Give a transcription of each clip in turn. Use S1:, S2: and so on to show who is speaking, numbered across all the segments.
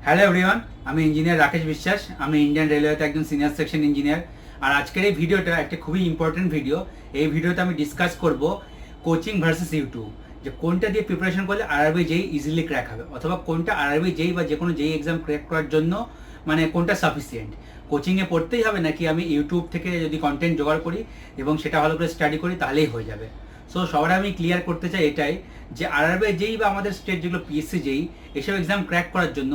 S1: Hello everyone, আমি engineer Rakesh বিশ্বাস। আমি ইন্ডিয়ান রেলওয়েতে একজন সিনিয়র সেকশন ইঞ্জিনিয়ার। আর আজকের এই ভিডিওটা একটা খুবই ইম্পর্টেন্ট ভিডিও। এই ভিডিওতে আমি ডিসকাস করব কোচিং ভার্সেস ইউটিউব, যে কোনটা দিয়ে প্রিপারেশন করলে আরআরবি যেই ইজিলি ক্র্যাক হবে, অথবা কোনটা আরআরবি যেই বা যে কোনো যেই এক্সাম ক্র্যাক করার জন্য মানে কোনটা সাফিসিয়েন্ট। কোচিংয়ে পড়তেই হবে নাকি আমি ইউটিউব থেকে যদি কন্টেন্ট জোগাড় করি এবং সেটা ভালো করে স্টাডি করি তাহলেই হয়ে যাবে। সো সবার আমি ক্লিয়ার করতে চাই এটাই, যে আরআরবি যেই বা আমাদের স্টেট যেগুলো পিএসসি যেই এসব এক্সাম ক্র্যাক করার জন্য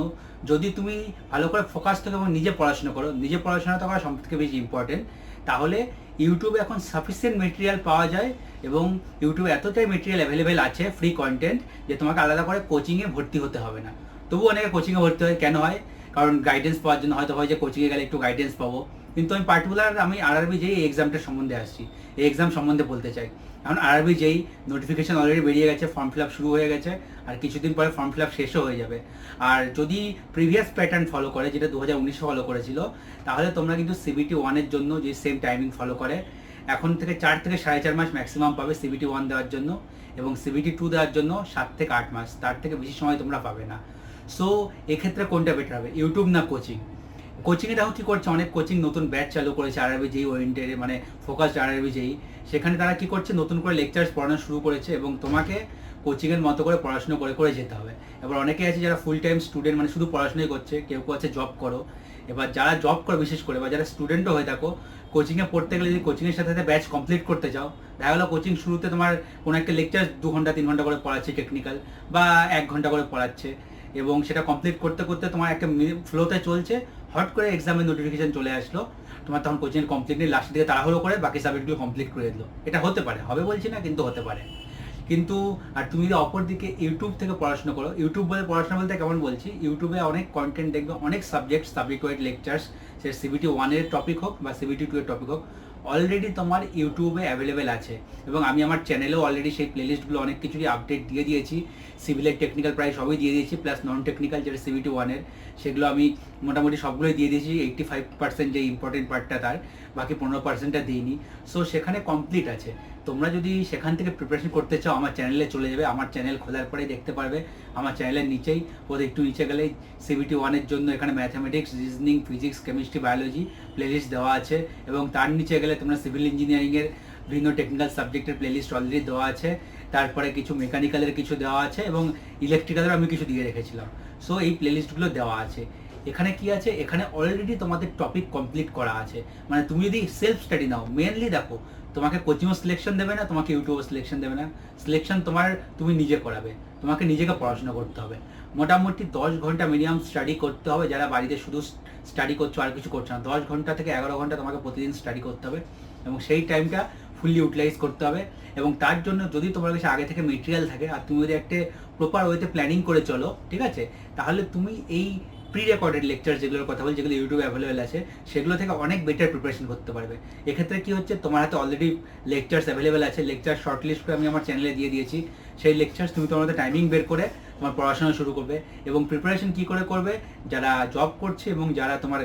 S1: যদি তুমি ভালো করে ফোকাস থাকো এবং নিজে পড়াশোনা করো, নিজে পড়াশোনাটা করা সব থেকে বেশি ইম্পর্টেন্ট, তাহলে ইউটিউবে এখন সাফিসিয়েন্ট মেটেরিয়াল পাওয়া যায় এবং ইউটিউবে এতটাই মেটেরিয়াল অ্যাভেলেবেল আছে, ফ্রি কন্টেন্ট, যে তোমাকে আলাদা করে কোচিংয়ে ভর্তি হতে হবে না। তবু অনেকে কোচিংয়ে ভর্তি হয়, কেন হয়? কারণ গাইডেন্স পাওয়ার জন্য, হয়তো হয় যে কোচিংয়ে গেলে একটু গাইডেন্স পাবো। কিন্তু আমি পার্টিকুলার আমি আরআরবি যেই এক্সামটার সম্বন্ধে আসছি, এই এক্সাম সম্বন্ধে বলতে চাই। এখন আরআরবি যেই নোটিফিকেশন অলরেডি বেরিয়ে গেছে, ফর্ম ফিল আপ শুরু হয়ে গেছে, আর কিছুদিন পরে ফর্ম ফিল আপ শেষও হয়ে যাবে। আর যদি প্রিভিয়াস প্যাটার্ন ফলো করে, যেটা 2019 ফলো করেছিল, তাহলে তোমরা কিন্তু সিবিটি ওয়ানের জন্য যে সেম টাইমিং ফলো করে এখন থেকে 4 থেকে 4.5 মাস ম্যাক্সিমাম পাবে সিবিটি ওয়ান দেওয়ার জন্য, এবং সিবিটি টু দেওয়ার জন্য 7 থেকে 8 মাস, তার থেকে বেশি সময় তোমরা পাবে না। সো এক্ষেত্রে কোনটা বেটার হবে, ইউটিউব না কোচিং? কোচিংয়ে দেখো কী করছে, অনেক কোচিং নতুন ব্যাচ চালু করেছে আরআরবি যেই ওরিয়েন্টেড, মানে ফোকাসড আরআরবি যেই, সেখানে তারা কি করছে, নতুন করে লেকচার্স পড়ানো শুরু করেছে এবং তোমাকে কোচিংয়ের মতো করে পড়াশোনা করে করে যেতে হবে। এবার অনেকে আছে যারা ফুল টাইম স্টুডেন্ট, মানে শুধু পড়াশোনাই করছে, কেউ কেউ আছে জব করো। এবার যারা জব করো বিশেষ করে, বা যারা স্টুডেন্টও হয়ে থাকো, কোচিংয়ে পড়তে গেলে যদি কোচিংয়ের সাথে সাথে ব্যাচ কমপ্লিট করতে চাও, দেখা গেলো কোচিং শুরুতে তোমার কোনো একটা লেকচার 2 ঘন্টা 3 ঘন্টা করে পড়াচ্ছে টেকনিক্যাল, বা 1 ঘন্টা করে পড়াচ্ছে, এবং সেটা কমপ্লিট করতে করতে তোমার একটা ফ্লোতে চলছে, হট করে এক্সামের নোটিফিকেশন চলে আসলো, তোমার তখন কোচিং কমপ্লিট নেই, লাস্টের দিকে তাড়াহুড়ো করে বাকি সাবজেক্টগুলো কমপ্লিট করে দিলো। এটা হতে পারে, হবে বলছি না, কিন্তু হতে পারে। কিন্তু আর তুমি যদি অপর দিকে ইউটিউব থেকে পড়াশোনা করো, ইউটিউব বলে পড়াশোনা বলতে কেমন বলছি, ইউটিউবে অনেক কন্টেন্ট দেখবে, অনেক সাবজেক্ট ওয়াইজ লেকচার্স, সে সিবিটি ওয়ানের টপিক হোক বা সিবিটি টু এর টপিক হোক, অলরেডি তোমার ইউটিউবে অ্যাভেলেবেল আছে। এবং আমি আমার চ্যানেলেও অলরেডি সেই প্লেলিস্টগুলো অনেক কিছুরই আপডেট দিয়ে দিয়েছি, সিভিলের টেকনিক্যাল প্রায় সবই দিয়ে দিয়েছি, প্লাস নন টেকনিক্যাল যেটা সিবিটি ওয়ানের, সেগুলো আমি মোটামুটি সবগুলোই দিয়ে দিয়েছি। 85% যে ইম্পর্টেন্ট পার্টটা তার, বাকি 15%টা দিইনি। সো সেখানে কমপ্লিট আছে। তোমরা যদি সেখান থেকে প্রিপারেশন করতে চাও, আমার চ্যানেলে চলে যাবে, আমার চ্যানেল খোলার পরেই দেখতে পারবে, আমার চ্যানেলের নিচেই ওদের একটু নিচে গেলেই সিবিটি ওয়ানের জন্য এখানে mathematics, reasoning, physics, chemistry, biology playlist দেওয়া আছে, এবং তার নিচে গেলে তোমরা সিভিল ইঞ্জিনিয়ারিংয়ের বিভিন্ন টেকনিক্যাল সাবজেক্টের প্লেলিস্ট অলরেডি দেওয়া আছে, তারপরে কিছু মেকানিক্যালের কিছু দেওয়া আছে, এবং ইলেকট্রিক্যালেরও আমি কিছু দিয়ে রেখেছিলাম। সো এই প্লেলিস্টগুলো দেওয়া আছে। এখানে কি আছে, এখানে অলরেডি তোমাদের টপিক কমপ্লিট করা আছে। মানে তুমি যদি সেলফ স্টাডি নাও, মেনলি দেখো, তোমাকে কোচিংও সিলেকশন দেবে না, তোমাকে ইউটিউবও সিলেকশন দেবে না, সিলেকশন তুমি নিজে করাবে, তোমাকে নিজেকে পড়াশোনা করতে হবে। মোটামুটি 10 ঘন্টা মিনিমাম স্টাডি করতে হবে। যারা বাড়িতে শুধু স্টাডি করছো আর কিছু করছো না, 10 ঘন্টা থেকে 11 ঘন্টা তোমাকে প্রতিদিন স্টাডি করতে হবে, এবং সেই টাইমটা ফুললি ইউটিলাইজ করতে হবে। এবং তার জন্য যদি তোমার কাছে আগে থেকে মেটেরিয়াল থাকে, আর তুমি যদি একটা প্রপার ওয়েতে প্ল্যানিং করে চলো, ঠিক আছে, তাহলে তুমি এই প্রি রেকর্ডেড লেকচার যেগুলোর কথা বলি, যেগুলো ইউটিউবে অ্যাভেলেবেল আছে, সেগুলো থেকে অনেক বেটার প্রিপারেশন করতে পারবে। এক্ষেত্রে কি হচ্ছে, তোমার হাতে অলরেডি লেকচার্স অ্যাভেলেবেল আছে, লেকচার শর্টলিস্ট করে আমি আমার চ্যানেলে দিয়ে দিয়েছি। সেই লেকচার্স তুমি তোমার মধ্যে টাইমিং বের করে তোমার পড়াশোনা শুরু করবে। এবং প্রিপারেশন কী করে করবে, যারা জব করছে এবং যারা তোমার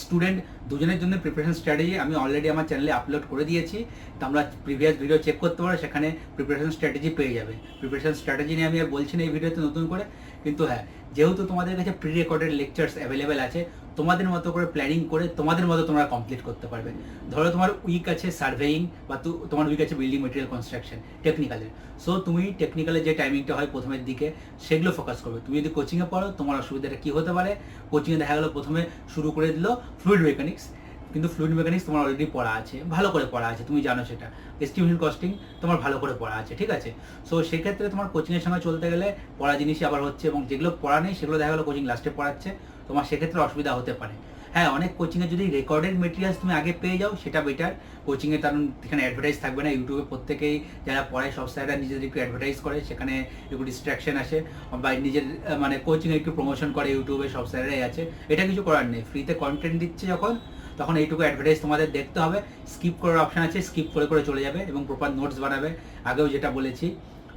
S1: স্টুডেন্ট, দুজনের জন্য প্রিপারেশন স্ট্র্যাটেজি আমি অলরেডি আমার চ্যানেলে আপলোড করে দিয়েছি। তোমরা প্রিভিয়াস ভিডিও চেক করতে পারো, সেখানে প্রিপারেশন স্ট্র্যাটেজি পেয়ে যাবে। প্রিপারেশন স্ট্র্যাটেজি নিয়ে আমি আর বলছি না এই ভিডিওতে নতুন করে, কিন্তু হ্যাঁ, যেহেতু তোমাদের কাছে প্রি রেকর্ডেড লেকচার্স অ্যাভেলেবেল আছে, তোমাদের মতো করে প্ল্যানিং করে তোমাদের মতো তোমরা কমপ্লিট করতে পারবে। ধরো তোমার উইক আছে সার্ভেইং, বা তোমার উইক আছে বিল্ডিং মেটেরিয়াল কনস্ট্রাকশন টেকনিক্যালের, সো তুমি টেকনিক্যালের যে টাইমিংটা হয় প্রথমের দিকে, সেগুলো ফোকাস করবে। তুমি যদি কোচিংয়ে পড়ো, তোমার অসুবিধাটা কী হতে পারে, কোচিংয়ে দেখা গেলো প্রথমে শুরু করে দিল ফ্লুইড মেকানিক্স, কিন্তু ফ্লুইড মেকানিক্স তোমার অলরেডি পড়া আছে, ভালো করে পড়া আছে, তুমি জানো সেটা। এস্টিমেশন কস্টিং তোমার ভালো করে পড়া আছে, ঠিক আছে। সো সেক্ষেত্রে তোমার কোচিংয়ের সময় চলতে গেলে পড়া জিনিসই আবার হচ্ছে, এবং যেগুলো পড়া নেই সেগুলো দেখা গেলো কোচিং লাস্টে পড়াচ্ছে, তোমার সেক্ষেত্রে অসুবিধা হতে পারে। হ্যাঁ, অনেক কোচিংয়ে যদি রেকর্ডেড মেটেরিয়ালস তুমি আগে পেয়ে যাও, সেটা বেটার। কোচিংয়ে কারণ এখানে অ্যাডভার্টাইজ থাকবে না, ইউটিউবে প্রত্যেকেই যারা পড়ায় সব স্যাররা নিজেদের একটু অ্যাডভার্টাইজ করে, সেখানে একটু ডিস্ট্রাকশন আসে, বা নিজের মানে কোচিংয়ে একটু প্রমোশন করে, ইউটিউবে সব স্যাররাই আছে, এটা কিছু করার নেই। ফ্রিতে কন্টেন্ট দিচ্ছে যখন, তখন এইটুকু অ্যাডভার্টাইজ তোমাদের দেখতে হবে। স্কিপ করার অপশান আছে, স্কিপ করে করে চলে যাবে, এবং প্রপার নোটস বানাবে, আগেও যেটা বলেছি।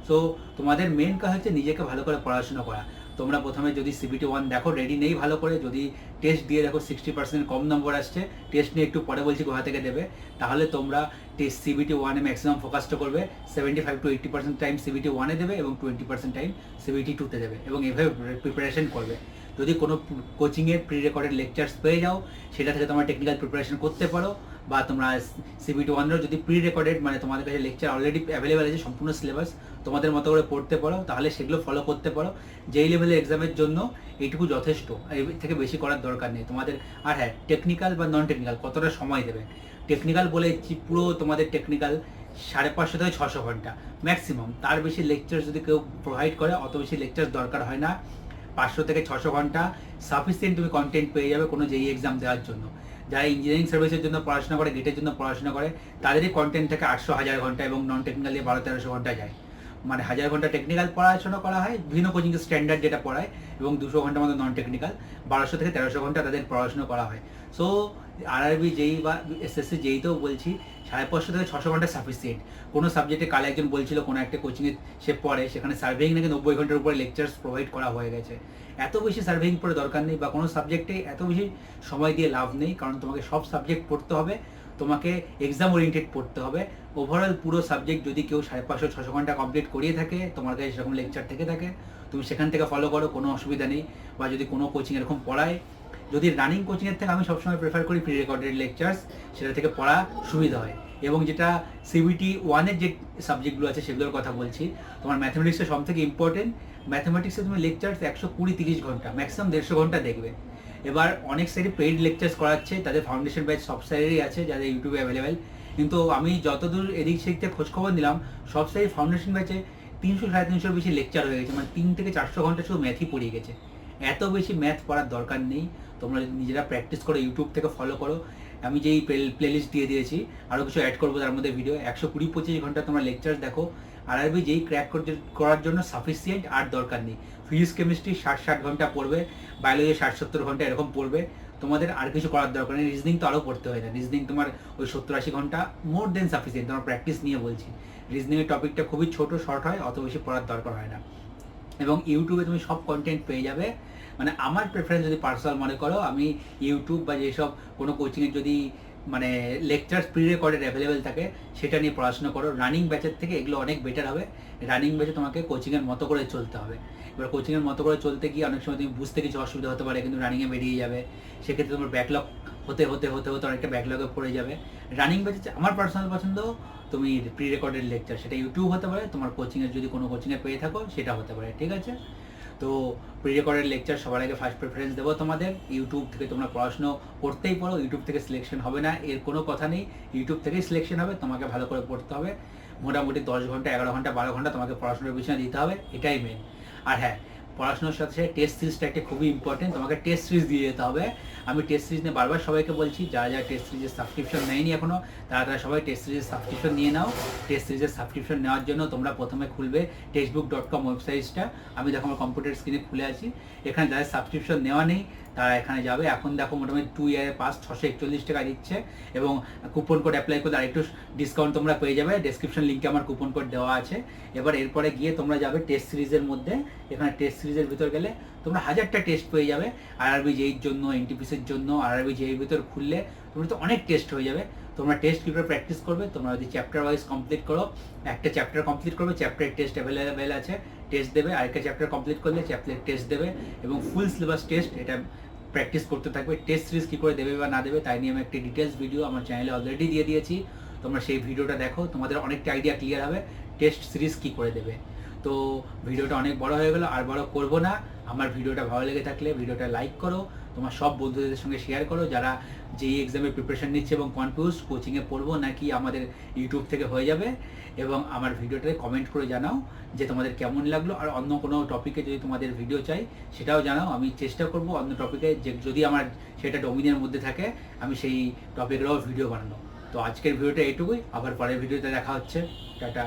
S1: সো তোমাদের মেন কাজ হচ্ছে নিজেকে ভালো করে পড়াশোনা করা। তোমরা প্রথমে যদি সিবিটি ওয়ান দেখো, রেডি নেই ভালো করে, যদি টেস্ট দিয়ে দেখো 60% কম নম্বর আসছে, টেস্ট নিয়ে একটু পরে বলছি কোথা থেকে দেবে, তাহলে তোমরা টেস্ট সিবিটি ওয়ানে ম্যাক্সিমাম ফোকাসটা করবে। 75 to 80% টাইম সিবিটি ওয়ানে দেবে, এবং 20% টাইম সিবিটি টুতে দেবে, এবং এভাবে প্রিপারেশন করবে। যদি কোনো কোচিংয়ের প্রি রেকর্ডেড লেকচার্স পেয়ে যাও, সেটা থেকে তোমরা টেকনিক্যাল প্রিপারেশন করতে পারো, বা তোমরা CBT-1 যদি প্রি রেকর্ডেড মানে তোমাদের কাছে লেকচার অলরেডি অ্যাভেলেবেল আছে সম্পূর্ণ সিলেবাস, তোমাদের মতো করে পড়তে পারো, তাহলে সেগুলো ফলো করতে পারো। যেই লেভেলের এক্সামের জন্য এইটুকু যথেষ্ট, এর থেকে বেশি করার দরকার নেই তোমাদের। আর হ্যাঁ, টেকনিক্যাল বা নন টেকনিক্যাল কতটা সময় দেবে, টেকনিক্যাল বলে পুরো তোমাদের টেকনিক্যাল 550 থেকে 600 ঘন্টা ম্যাক্সিমাম, তার বেশি লেকচার যদি কেউ প্রোভাইড করে অত বেশি লেকচার দরকার হয় না। 500 থেকে 600 ঘন্টা সাফিসিয়েন্ট তুমি কন্টেন্ট পেয়ে যাবে কোনো JEE এক্সাম দেওয়ার জন্য। যারা ইঞ্জিনিয়ারিং সার্ভিসের জন্য পড়াশোনা করে, গেটের জন্য পড়াশোনা করে, তাদেরই কন্টেন্ট থেকে 800-1000 ঘন্টা এবং নন টেকনিক্যাল দিয়ে 1200-1300 ঘন্টা যায়। মানে 1000 ঘন্টা টেকনিক্যাল পড়াশোনা করা হয় বিভিন্ন কোচিং স্ট্যান্ডার্ড যেটা পড়ায়, এবং 200 ঘন্টার মতো নন টেকনিক্যাল, 1200 থেকে 1300 ঘন্টা তাদের পড়াশোনা করা হয়। সো RRB JEE বা SSC JEE-তেও বলছি 550 থেকে 600 ঘন্টা সাফিসিয়েন্ট। কোনো সাবজেক্টে কাল একজন বলছিল কোনো একটা কোচিংয়ে সে পড়ে, সেখানে সার্ভেইং নাকি 90 ঘন্টার উপরে লেকচার্স প্রোভাইড করা হয়ে গেছে। এত বেশি সার্ভেইং পড়ে দরকার নেই, বা কোনো সাবজেক্টে এত বেশি সময় দিয়ে লাভ নেই, কারণ তোমাকে সব সাবজেক্ট পড়তে হবে, তোমাকে এক্সাম ওরিয়েন্টেড পড়তে হবে। ওভারঅল পুরো সাবজেক্ট যদি কেউ 550-600 ঘন্টা কমপ্লিট করিয়ে থাকে, তোমার কাছে সেরকম লেকচার থেকে থাকে, তুমি সেখান থেকে ফলো করো, কোনো অসুবিধা নেই। বা যদি কোনো কোচিং এরকম পড়ায়, যদি রানিং কোচিংয়ের থেকে আমি সবসময় প্রেফার করি প্রি রেকর্ডেড লেকচার্স, সেটা থেকে পড়া সুবিধা হয়। এবং যেটা CBT-1-এর যে সাবজেক্টগুলো আছে সেগুলোর কথা বলছি, তোমার ম্যাথমেটিক্সের সব থেকে ইম্পর্টেন্ট। ম্যাথমেটিক্সে তুমি লেকচার্স 120-30 ঘন্টা, ম্যাক্সিমাম 150 ঘন্টা দেখবে। এবার অনেক সাইডে পেইড লেকচার্স করাচ্ছে, তাদের ফাউন্ডেশন ব্যাচ সব সাইডেরই আছে, যাদের ইউটিউবে অ্যাভেলেবেল। কিন্তু আমি যতদূর এদিক সেদিক থেকে খোঁজখবর নিলাম, সব সাইড ফাউন্ডেশন ব্যাচে 300-350 বেশি লেকচার হয়ে গেছে, মানে 3 থেকে 400 ঘন্টা শুধু ম্যাথই পড়িয়ে গেছে। এত বেশি ম্যাথ পড়ার দরকার নেই, তোমরা নিজেরা প্র্যাকটিস করো, ইউটিউব থেকে ফলো করো। আমি যেই প্লেলিস্ট দিয়ে দিয়েছি, আরও কিছু অ্যাড করবো তার মধ্যে ভিডিও, 120-25 ঘন্টা তোমরা লেকচার দেখো। RRB JEE ক্র্যাক করার জন্য সাফিসিয়েন্ট, আর দরকার নেই। ফিজিক্স কেমিস্ট্রি 60-60 ঘন্টা পড়বে, বায়োলজি 60-70 ঘন্টা এরকম পড়বে, তোমাদের আর কিছু করার দরকার নেই। রিজনিং তো আরও পড়তে হয় না, রিজনিং তোমার ওই 70-80 ঘন্টা মোর দেন সাফিসিয়েন্ট, তোমার প্র্যাকটিস নিয়ে বলছি। রিজনিংয়ের টপিকটা খুবই ছোট শর্ট হয়, অত বেশি পড়ার দরকার হয় না। এবং ইউটিউবে তুমি সব কন্টেন্ট পেয়ে যাবে। মানে আমার প্রেফারেন্স যদি পার্সোনাল মনে করো, আমি ইউটিউব বা যেসব কোনো কোচিংয়ের যদি মানে লেকচার্স প্রি রেকর্ডেড অ্যাভেলেবেল থাকে, সেটা নিয়ে পড়াশোনা করো। রানিং ব্যাচের থেকে এগুলো অনেক বেটার হবে। রানিং ব্যাচে তোমাকে কোচিংয়ের মতো করে চলতে হবে। এবার কোচিংয়ের মতো করে চলতে গিয়ে অনেক সময় তুমি বুঝতে কিছু অসুবিধা হতে পারে, কিন্তু রানিংয়ে বেরিয়ে যাবে, সেক্ষেত্রে তোমার ব্যাকলগ হতে হতে হতে হতে অনেকটা ব্যাকলগে পড়ে যাবে। রানিং ব্যাচে আমার পার্সোনাল পছন্দ তুমি প্রি রেকর্ডেড লেকচার, সেটা ইউটিউব হতে পারে, তোমার কোচিংয়ের যদি কোনো কোচিংয়ে পেয়ে থাকো সেটা হতে পারে, ঠিক আছে? তো প্রি রেকর্ডেড লেকচার সবার আগে ফার্স্ট প্রেফারেন্স দেবো তোমাদের। ইউটিউব থেকে তোমরা পড়াশুনো করতেই পারো, ইউটিউব থেকে সিলেকশন হবে না এর কোনো কথা নেই, ইউটিউব থেকেই সিলেকশন হবে। তোমাকে ভালো করে পড়তে হবে, মোটামুটি 10 ঘন্টা 11 ঘন্টা 12 ঘন্টা তোমাকে পড়াশোনার পিছনে দিতে হবে, এটাই মেন। আর হ্যাঁ, পড়াশোনার সাথে সাথে টেস্ট সিরিজটা একটা খুবই ইম্পর্টেন্ট, তোমাকে টেস্ট সিরিজ দিয়ে যেতে হবে। আমি টেস্ট সিরিজ নিয়ে বারবার সবাইকে বলছি, যারা যারা টেস্ট সিরিজের সাবস্ক্রিপশন নেয়নি এখনও, তারা সবাই টেস্ট সিরিজের সাবস্ক্রিপশন নিয়ে নাও। টেস্ট সিরিজের সাবস্ক্রিপশন নেওয়ার জন্য তোমরা প্রথমে খুলবে textbook.com ওয়েবসাইটটা। আমি দেখো আমার কম্পিউটার স্ক্রিনে খুলে আছি, এখানে যাদের সাবস্ক্রিপশন নেওয়া নেই তারা এখানে যাবে। এখন দেখো মোটামুটি 2 ইয়ারে পাস 641 টাকা দিচ্ছে, এবং কুপন কোড অ্যাপ্লাই করলে আরেকটু ডিসকাউন্ট তোমরা পেয়ে যাবে। ডেসক্রিপশন লিঙ্কে আমার কুপন কোড দেওয়া আছে। এবার এরপরে গিয়ে তোমরা যাবে টেস্ট সিরিজের মধ্যে, এখানে টেস্ট সিরিজের ভিতর গেলে তোমরা 1000টা টেস্ট পেয়ে যাবে। RRB JEE-র জন্য, NTPC-র জন্য RRB JEE-র ভিতর খুললে তোমরা তো অনেক টেস্ট হয়ে যাবে। তোমরা টেস্ট কীভাবে প্র্যাকটিস করবে, তোমরা যদি চ্যাপ্টার ওয়াইজ কমপ্লিট করো, একটা চ্যাপ্টার কমপ্লিট করবে, চ্যাপ্টারের টেস্ট অ্যাভেলেবেল আছে, টেস্ট দেবে। আরেকটা চ্যাপ্টার কমপ্লিট করলে চ্যাপ্টারের টেস্ট দেবে, এবং ফুল সিলেবাস টেস্ট, এটা প্র্যাকটিস করতে থাকবে। টেস্ট সিরিজ কী করে দেবে বা না দেবে তাই নিয়ে আমি একটি ডিটেলস ভিডিও আমার চ্যানেলে অলরেডি দিয়ে দিয়েছি, তোমরা সেই ভিডিওটা দেখো, তোমাদের অনেকটা আইডিয়া ক্লিয়ার হবে টেস্ট সিরিজ কী করে দেবে। তো ভিডিওটা অনেক বড় হয়ে গেল, আর বড় করব না। আমার ভিডিওটা ভালো লেগে থাকলে ভিডিওটা লাইক করো, তোমার সব বন্ধুদের সঙ্গে শেয়ার করো যারা JEE এক্সামের প্রিপারেশন নিচ্ছে এবং কনফিউজ কোচিংয়ে পড়বো নাকি আমাদের ইউটিউব থেকে হয়ে যাবে। এবং আমার ভিডিওটাতে কমেন্ট করে জানাও যে তোমাদের কেমন লাগলো, আর অন্য কোনো টপিকে যদি তোমাদের ভিডিও চাই সেটাও জানাও। আমি চেষ্টা করব অন্য টপিকে, যে যদি আমার সেটা ডোমিনের মধ্যে থাকে আমি সেই টপিকেরও ভিডিও বানানো। তো আজকের ভিডিওটা এইটুকুই, আবার পরের ভিডিওতে দেখা হচ্ছে, টাটা।